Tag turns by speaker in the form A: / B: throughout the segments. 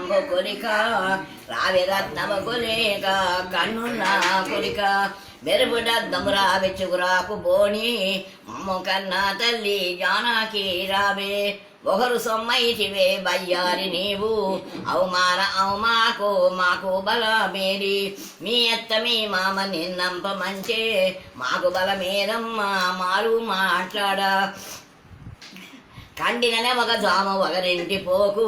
A: రత్నంబు కొలిక రావి రత్నము కొలిక కన్నున్న కొలిక మెరుపుడద్దమురా వెచ్చుకురాకు బోని మమ్ము కన్నా తల్లి జానకి రావే ఒకరు సొమ్మైటివే బయ్యారి నీవు అవమాకు మాకు బలమేరి మీ అత్త మీ మామ నిన్నంప మంచే మాకు బలమేరమ్మా మారు మాట్లాడా కండిననే ఒక జాము ఒకరింటి పోకు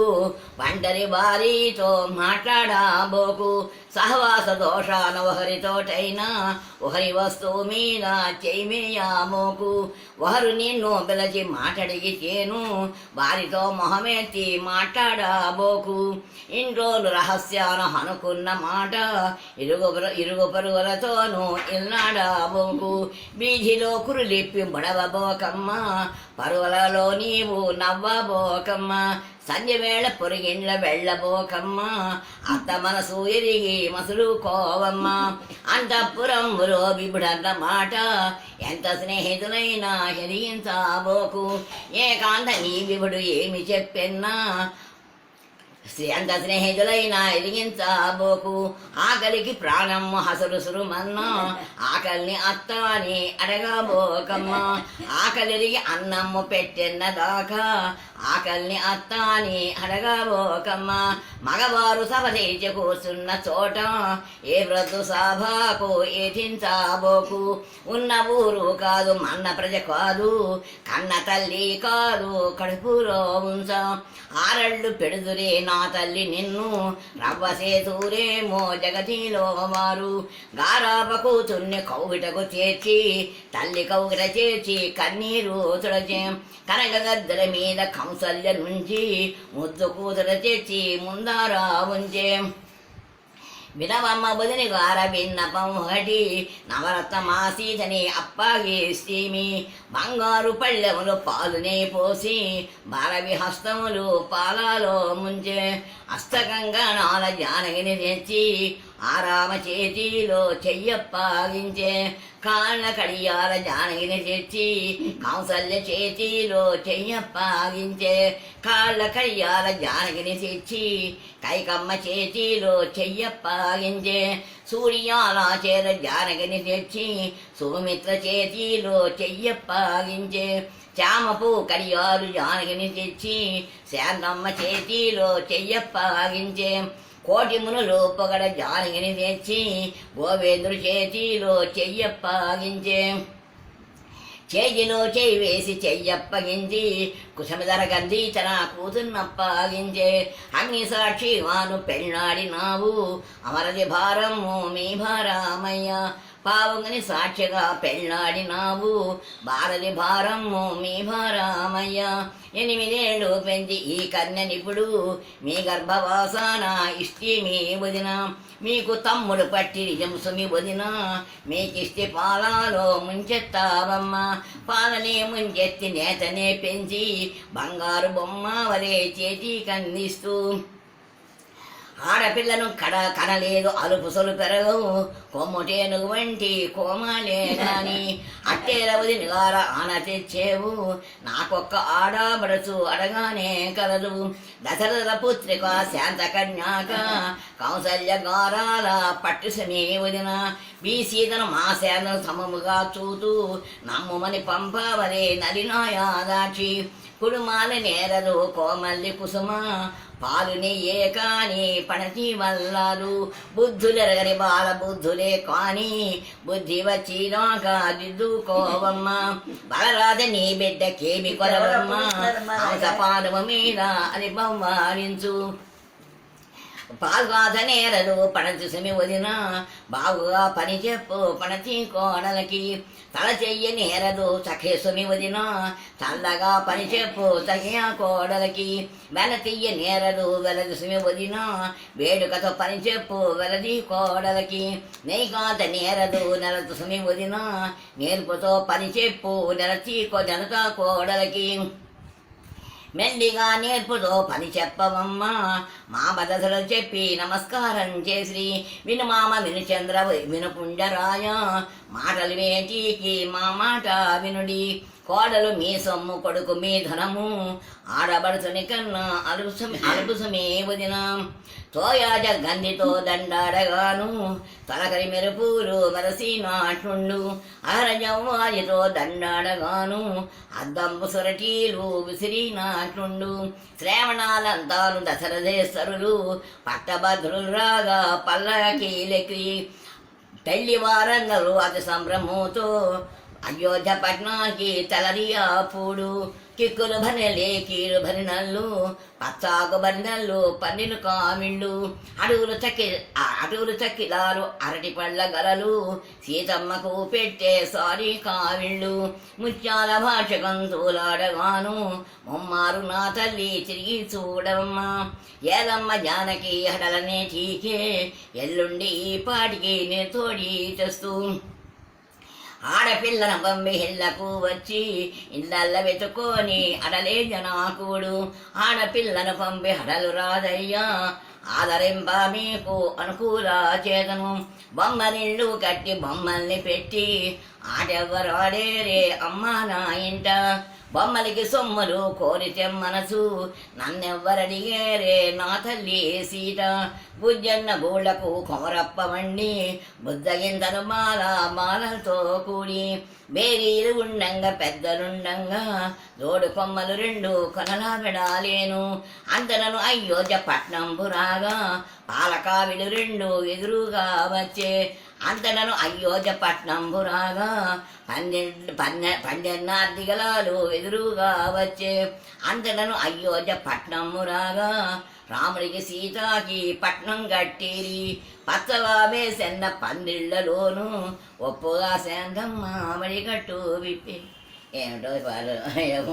A: వంటరి భారీతో మాట్లాడబోకు సహవాస దోషాన ఒకరితోటైనా ఒకరి వస్తువు మీద చెయ్యమోకు ఒకరు నిన్ను పిలిచి మాటడిగి చేను వారితో మొహమెత్తి మాట్లాడబోకు ఇంట్లోను రహస్యాన అనుకున్న మాట ఇరుగు పరుగులతోనూ ఇల్లాడబోకు బీజిలో కురులిప్పి బడవబోకమ్మ పరువలలో నీవు నవ్వబోకమ్మ సంధ్యవేళ పొరిగిండ్ల వెళ్ళబోకమ్మ అత్త మనసు ఎరిగి మసులుకోవమ్మ అంతఃపురంలో విపుడన్న మాట ఎంత స్నేహితులైనా ఎదిగించబోకు ఏకాంత నీ విపుడు ఏమి చెప్పెన్నా ఎంత స్నేహితులైనా ఎదిగించబోకు ఆకలికి ప్రాణం హసురుసురుమన్నా ఆకలిని అత్త అని అడగబోకమ్మ ఆకలిరిగి అన్నమ్ము పెట్టెన్న దాకా ఆకలిని అత్త అని అడగబోకమ్మ మగవారు సభ చేసి కూర్చున్న చోట ఏ వృద్ధు సభకు ఏటించబోకు ఉన్న ఊరు కాదు మన్న ప్రజ కాదు కన్న తల్లి కాదు కడుపులో ఉంచ ఆరళ్ళు పెడుదురే నా తల్లి నిన్ను రవ్వసేతూరేమో జగతిలో వారు గారాప కూతుర్ని కౌగిటకు చేర్చి తల్లి కౌగిట చేర్చి కన్నీరు తుడచే కనక గద్దెల మీద కంసల్య నుంచి ముద్దు కూతుర తెచ్చి ముందారా ఉంచే వినవమ్మ బుధిని గార విన్నపం ఒకటి నవరత్నమాసీతని అప్పాగేస్తేమి బంగారు పళ్ళెములు పాలునే పోసి భారవి హస్తములు పాలలో ముంచే హస్తకంగనాల జానగిని తెచ్చి ఆరామ చేతిలో చెయ్యప్పాగించే కాళ్ళ కడియాల జానగిని తెచ్చి కౌసల్య చేతిలో చెయ్యప్పాగించే కాళ్ళ కడియాల జానగిని తెచ్చి కైకమ్మ చేతిలో చెయ్యప్పాగించే సూర్యాల చేర జానగిని తెచ్చి సుమిత్ర చేతిలో చెయ్యప్పాగించే చామపు కడియాలు జానగిని తెచ్చి శాంతమ్మ చేతిలో చెయ్యప్పాగించే కోటి మునులు పొగడ జానగిని తెచ్చి గోవేంద్రు చేతిలో చెయ్యప్పాగించే చేతిలో చేయి వేసి చెయ్యప్పగించి కుశమిదర గంధి తన కూతున్నప్పగించే అగ్ని సాక్షి వాను పెళ్ళాడినావు అమరది భారము మీ భారమయ్య పావుగని సాక్షిగా పెళ్ళాడినావు భారది భారము మీ భారమయ్య 8 ఏళ్ళు పెంచి ఈ కన్యనిప్పుడు మీ గర్భవాసాన ఇష్టి మీ వదిన మీకు తమ్ముడు పట్టి నిజంసుమి వదిన మీకిష్టి పాలలో ముంచెత్తావమ్మ పాలనే ముంచెత్తి నేతనే పెంచి బంగారు బొమ్మ వలే చేతి కందిస్తూ ఆడపిల్లను కనలేదు అలుపు సొలుపెరగవు కొమ్ముటేనుగు వంటి కోమాలే గాని అట్టేరవది నిగార ఆన తెచ్చేవు నాకొక్క ఆడబడచు అడగానే కలదు దశరథ పుత్రిక శాంత కన్యాక కౌసల్య గారాల పట్టు సమీ వదిన మీ సీతను మా సేనను సమముగా చూతూ నమ్ముమని పంపవరే నలినాయా దాచి కుడుమాల నేరలు కోమల్లి కుసుమ పాలుని ఏ కాని పణతి వల్లాలు బుద్ధులెరగని బాల బుద్ధులే కాని బుద్ధి వచ్చినాక దిద్దుకోవమ్మ బలరాధ నీ బిడ్డకేమి కొరవమ్మ పాదము మీద అది బొమ్మారించు పాల్గాధ నేరలు పణతి సమి వదిన బాగుగా పని చెప్పు పణతి కోడలకి తల చెయ్య నేరదు సఖేసుమి వదిన చల్లగా పని చెప్పు సఖియా కోడలకి వెనతీయ నేరదు వెలది సుమి వదిన వేడుకతో పని చెప్పు వెలది కోడలకి నెయ్యిగాత నేరదు నెలతు సుమి వదిన నేర్పుతో పని చెప్పు నెలత కోడలకి మెల్లిగా నేర్పుతో పని చెప్పవమ్మా మా బదసలు చెప్పి నమస్కారం చేసి విను మామ విను చంద్ర విను పుంజరాయ మాటలు వేటికి మా మాట వినుడి కోడలు మీ సొమ్ము కొడుకు మీ ధనము ఆడబడుచుని కన్నా అలుపుసమే వదిన తోయాజ గంధితో దండాడగాను తలకరి మెరుపులు మరసి నాటుండు అహరజవ్వాజితో దండాడగాను అద్దంపు సొరటీలు విసిరి నాటుండు శ్రావణాలంతాను దశరథేశ్వరులు పట్టభద్రులు రాగా పల్లకీలెక్కి పెళ్లివారందరూ అతి సంభ్రమంతో అయోధ్య పట్నానికి తలరియాపుడు కిక్కులు భరినలే కీలు భరినల్లు పచ్చాకు భరినల్లు పన్నెలు కామిళ్ళు అడవులు చక్కిలారు అరటి పళ్ళ గలలు సీతమ్మకు పెట్టే సారీ కావిళ్ళు ముత్యాల భాషకం తోలాడగాను మొమ్మారు నా తల్లి తిరిగి చూడమ్మా ఏలమ్మ జానకి హడలనే టీకే ఎల్లుండి ఈ పాటికి నేను తోడి తెస్తూ ఆడపిల్లన పంపి ఇళ్లకు వచ్చి ఇళ్ళల్ల వెతుకొని అడలే జనాకుడు ఆడపిల్లను పంపి హడలు రాదయ్యా ఆదరింప మీకు అనుకూల చేతను బొమ్మనిళ్ళు కట్టి బొమ్మల్ని పెట్టి ఆటెవ్వరు ఆడేరే అమ్మా నా ఇంట బొమ్మలకి సొమ్ములు కోరితే మనసు నన్నెవ్వరడిగేరే నా తల్లి సీత బుజ్జన్న గూళ్ళకు కొమరప్ప వండి బుద్ధగింతను మాలతో కూడి బేరీలు ఉండంగా పెద్దలుండంగా జోడు కొమ్మలు రెండు కొనలా పెడాలేను అంతనను అయోధ్య పట్నంబు రాగా పాలకావిలు రెండు ఎదురుగా వచ్చే అంతనను అయోధ్య పట్నంబు రాగా పన్నెన్నార్దిగలాలు ఎదురుగా వచ్చే అంతనను అయోధ్య పట్నము రాగా రాముడికి సీతాకి పట్నం కట్టిరి పచ్చగా వేసెన్న పందిళ్లలోను ఒప్పుగా సేందమ్మ మడి కట్టు విప్పి ఏమిటో పాలు